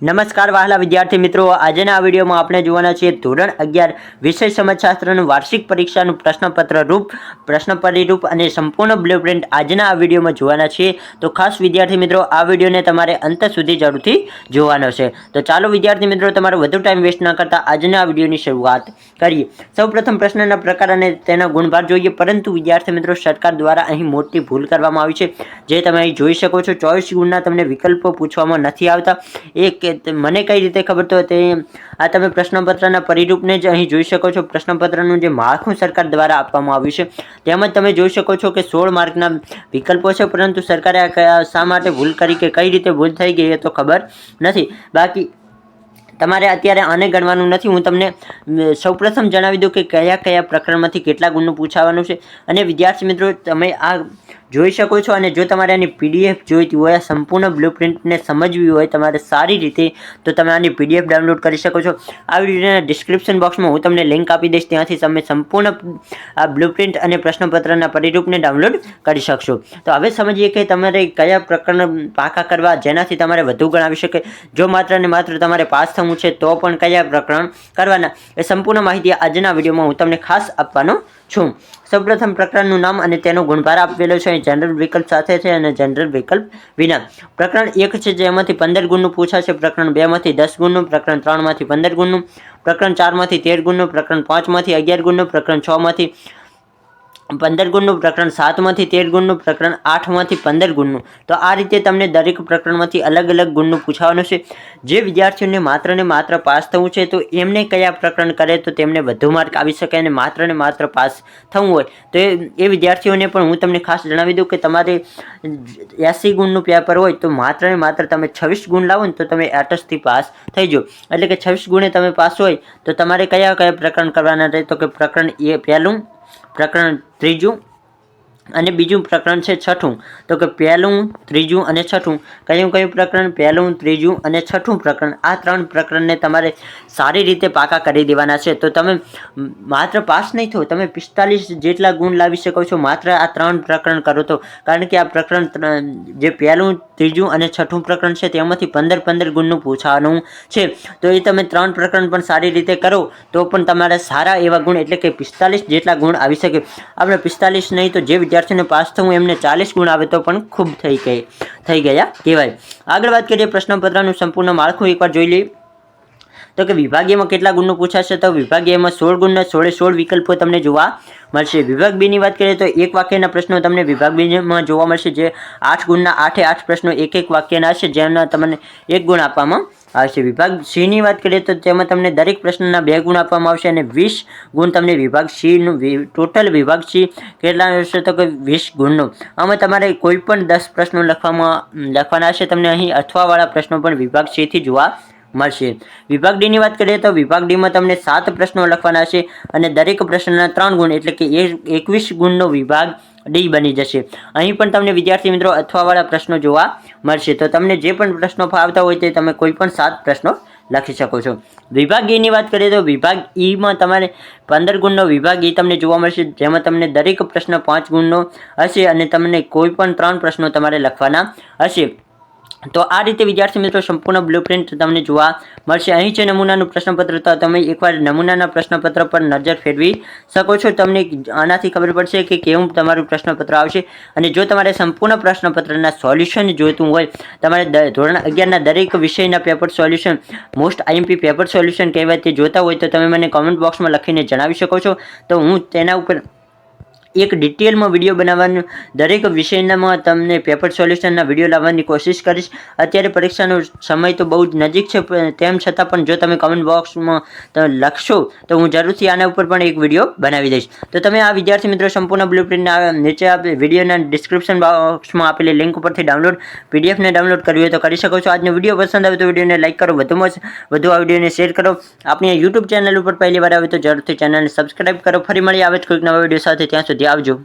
નમસ્કાર વહાલા વિદ્યાર્થી મિત્રો, આજના આ વિડીયોમાં આપણે જોવાના છીએ ધોરણ 11 વિષય સમાજશાસ્ત્રનું વાર્ષિક પરીક્ષાનું પ્રશ્નપત્ર રૂપ, પ્રશ્ન પરિરૂપ અને સંપૂર્ણ બ્લુપ્રિન્ટ આજના આ વિડીયોમાં જોવાના છીએ। તો ખાસ વિદ્યાર્થી મિત્રો આ વિડીયોને તમારે અંત સુધી જરૂરથી જોવાનો છે। તો ચાલો વિદ્યાર્થી મિત્રો તમારો વધુ ટાઈમ વેસ્ટ ન કરતા આજના આ વિડીયોની શરૂઆત કરીએ। સૌપ્રથમ પ્રશ્નના પ્રકાર અને તેના ગુણભાર જોઈએ, પરંતુ વિદ્યાર્થી મિત્રો સરકાર દ્વારા અહીં મોટી ભૂલ કરવામાં આવી છે, જે તમે અહીં જોઈ શકો છો। 24 ગુણના તમને વિકલ્પો પૂછવામાં નથી આવતા। એક મને કઈ રીતે ખબર, તો તે આ તમે પ્રશ્નપત્રના પરિરૂપને જ અહીં જોઈ શકો છો। પ્રશ્નપત્રનું જે માળખું સરકાર દ્વારા આપવામાં આવ્યું છે તેમાં તમે જોઈ શકો છો કે 16 માર્કના વિકલ્પો છે, પરંતુ સરકારે આ શા માટે ભૂલ કરી કે કઈ રીતે ભૂલ થઈ ગઈ એ તો ખબર નથી। બાકી તમારે અત્યારે આને ગણવાનું નથી। હું તમને સૌપ્રથમ જણાવી દઉં કે કયા કયા પ્રકરણમાંથી કેટલા ગુણનું પૂછાવાનું છે। અને વિદ્યાર્થી મિત્રો તમે આ જોઈ શકો છો, અને જો તમારે આની પીડીએફ જોઈતી હોય, આ સંપૂર્ણ બ્લુપ્રિન્ટને સમજવી હોય તમારે સારી રીતે, તો તમે આની પીડીએફ ડાઉનલોડ કરી શકો છો। આ વિડીયોના ડિસ્ક્રિપ્શન બોક્સમાં હું તમને લિંક આપી દઈશ, ત્યાંથી તમે સંપૂર્ણ આ બ્લુપ્રિન્ટ અને પ્રશ્નપત્રના પરિરૂપને ડાઉનલોડ કરી શકશો। તો હવે સમજીએ કે તમારે કયા પ્રકરણ પાકા કરવા જેનાથી તમારે વધુ ગણ આવી શકે। જો માત્ર ને માત્ર તમારે પાસ થવું છે તો પણ કયા પ્રકરણ કરવાના એ સંપૂર્ણ માહિતી આજના વિડીયોમાં હું તમને ખાસ આપવાનો છું। સૌપ્રથમ પ્રકરણનું નામ અને તેનો ગુણભાર આપેલો છે। જનરલ વિકલ્પ સાથે છે અને જનરલ વિકલ્પ વિના। પ્રકરણ 1 છે જેમાંથી 15 ગુણનું પૂછાશે, પ્રકરણ 2 માંથી 10 ગુણનું, પ્રકરણ 3 માંથી 15 ગુણનું, પ્રકરણ 4 માંથી 13 ગુણનું, પ્રકરણ 5 માંથી 11 ગુણનું, પ્રકરણ 6 માંથી 15 ગુણનું, પ્રકરણ 7 માંથી 13 ગુણનું, પ્રકરણ 8 માંથી 15 ગુણનું। તો આ રીતે તમને દરેક પ્રકરણમાંથી અલગ અલગ ગુણનું પૂછવાનું છે। જે વિદ્યાર્થીઓને માત્ર પાસ થવું છે તો એમને કયા પ્રકરણ કરે તો તેમને વધુ માર્ક આવી શકે, અને માત્ર પાસ થવું હોય તો એ વિદ્યાર્થીઓને પણ હું તમને ખાસ જણાવી દઉં કે તમારે 80 ગુણનું પેપર હોય તો માત્ર તમે 26 ગુણ લાવો ને તો તમે એટસથી પાસ થઈ જાઓ। એટલે કે 26 ગુણે તમે પાસ હોય તો તમારે કયા પ્રકરણ કરવાના રહે, તો કે પ્રકરણ પહેલું, પ્રકરણ ત્રીજું અને બીજું પ્રકરણ છે છઠ્ઠું। તો કે પહેલું, ત્રીજું અને છઠ્ઠું। કયું પ્રકરણ? પહેલું, ત્રીજું અને છઠ્ઠું પ્રકરણ। આ 3 પ્રકરણને તમારે સારી રીતે પાકા કરી દેવાના છે। તો તમે માત્ર પાસ નહીં થો, તમે 45 જેટલા ગુણ લાવી શકો છો માત્ર આ 3 પ્રકરણ કરો તો। કારણ કે આ પ્રકરણ જે પહેલું, ત્રીજું અને છઠ્ઠું પ્રકરણ છે તેમાંથી 15 ગુણનું પૂછવાનું છે। તો એ તમે 3 પ્રકરણ પણ સારી રીતે કરો તો પણ તમારા સારા એવા ગુણ, એટલે કે 45 જેટલા ગુણ આવી શકે। આપણે 45 નહીં તો જે વિદ્યાર્થીને પાસ થવું એમને 40 ગુણ આવે તો પણ ખૂબ થઈ ગયા કહેવાય। આગળ વાત કરીએ પ્રશ્નપત્રનું સંપૂર્ણ માળખું એકવાર જોઈ લઈએ। તો કે વિભાગીયમાં કેટલા ગુણનું પૂછાશે, તો વિભાગીયમાં 16 ગુણના 16 વિકલ્પો તમને જોવા મળશે। વિભાગ 2 ની વાત કરીએ તો એક વાક્યના પ્રશ્નો તમને વિભાગ 2 માં જોવા મળશે, જે 8 ગુણના 8 પ્રશ્નો એક વાક્યના હશે, જેના તમને 1 ગુણ આપવામાં આવશે। વિભાગ C ની વાત કરીએ તો તેમાં તમને દરેક પ્રશ્નના 2 ગુણ આપવામાં આવશે, અને 20 ગુણ તમને વિભાગ C નું ટોટલ વિભાગ C કેટલા હશે, તો કે 20 ગુણનો। આમાં તમારે કોઈ પણ 10 પ્રશ્નો લખવાના હશે। તમને અહીં અથવાવાળા પ્રશ્નો પણ વિભાગ C થી જોવા મળશે। વિભાગ D ની વાત કરીએ તો વિભાગ D માં તમને 7 પ્રશ્નો લખવાના છે, અને દરેક પ્રશ્નના 3 ગુણ, એટલે કે 21 ગુણનો વિભાગ D બની જશે। અહીં પણ તમને વિદ્યાર્થી મિત્રો અથવાવાળા પ્રશ્નો જોવા મળશે। તો તમને જે પણ પ્રશ્નો ફાવતા હોય તે તમે કોઈ પણ 7 પ્રશ્નો લખી શકો છો। વિભાગ E ની વાત કરીએ તો વિભાગ E માં તમારે 15 ગુણનો વિભાગ E તમને જોવા મળશે, જેમાં તમને દરેક પ્રશ્ન 5 ગુણનો હશે, અને તમને કોઈ પણ 3 પ્રશ્નો તમારે લખવાના હશે। તો આ રીતે વિદ્યાર્થી મિત્રો સંપૂર્ણ બ્લુપ્રિન્ટ તમને જોવા મળશે। અહીં છે નમૂનાનું પ્રશ્નપત્ર, તો તમે એકવાર નમૂનાના પ્રશ્નપત્ર પર નજર ફેરવી શકો છો। તમને આનાથી ખબર પડશે કે કેવું તમારું પ્રશ્નપત્ર આવશે। અને જો તમારે સંપૂર્ણ પ્રશ્નપત્રના સોલ્યુશન જોઈતું હોય, તમારે ધોરણ 11ના દરેક વિષયના paper solution, most IMP paper solution કહેવાય તે જોતા હોય તો તમે મને કોમેન્ટ બોક્સમાં લખીને જણાવી શકો છો। તો હું તેના ઉપર એક ડિટેલમાં વિડીયો બનાવવાનું, દરેક વિષયનામાં તમને પેપર સોલ્યુશનના વિડીયો લાવવાની કોશિશ કરીશ। અત્યારે પરીક્ષાનો સમય તો બહુ જ નજીક છે, તેમ છતાં પણ જો તમે કમેન્ટ બોક્સમાં લખશો તો હું જરૂરથી આના ઉપર પણ એક વિડીયો બનાવી દઈશ। તો તમે આ વિદ્યાર્થી મિત્રો સંપૂર્ણ બ્લુપ્રિન્ટના નીચે વિડીયોના ડિસ્ક્રિપ્શન બોક્સમાં આપેલી લિંક ઉપરથી પીડીએફને ડાઉનલોડ કરવી હોય તો કરી શકો છો। આજનો વિડીયો પસંદ આવે તો વિડીયોને લાઇક કરો, વધુમાં વધુ આ વિડીયોને શેર કરો। આપણી યુટ્યુબ ચેનલ ઉપર પહેલી વાર આવે તો જરૂરથી ચેનલને સબસ્ક્રાઈબ કરો। ફરી મળી આવે કોઈક નવા વિડીયો સાથે, ત્યાં સુધી આવજો।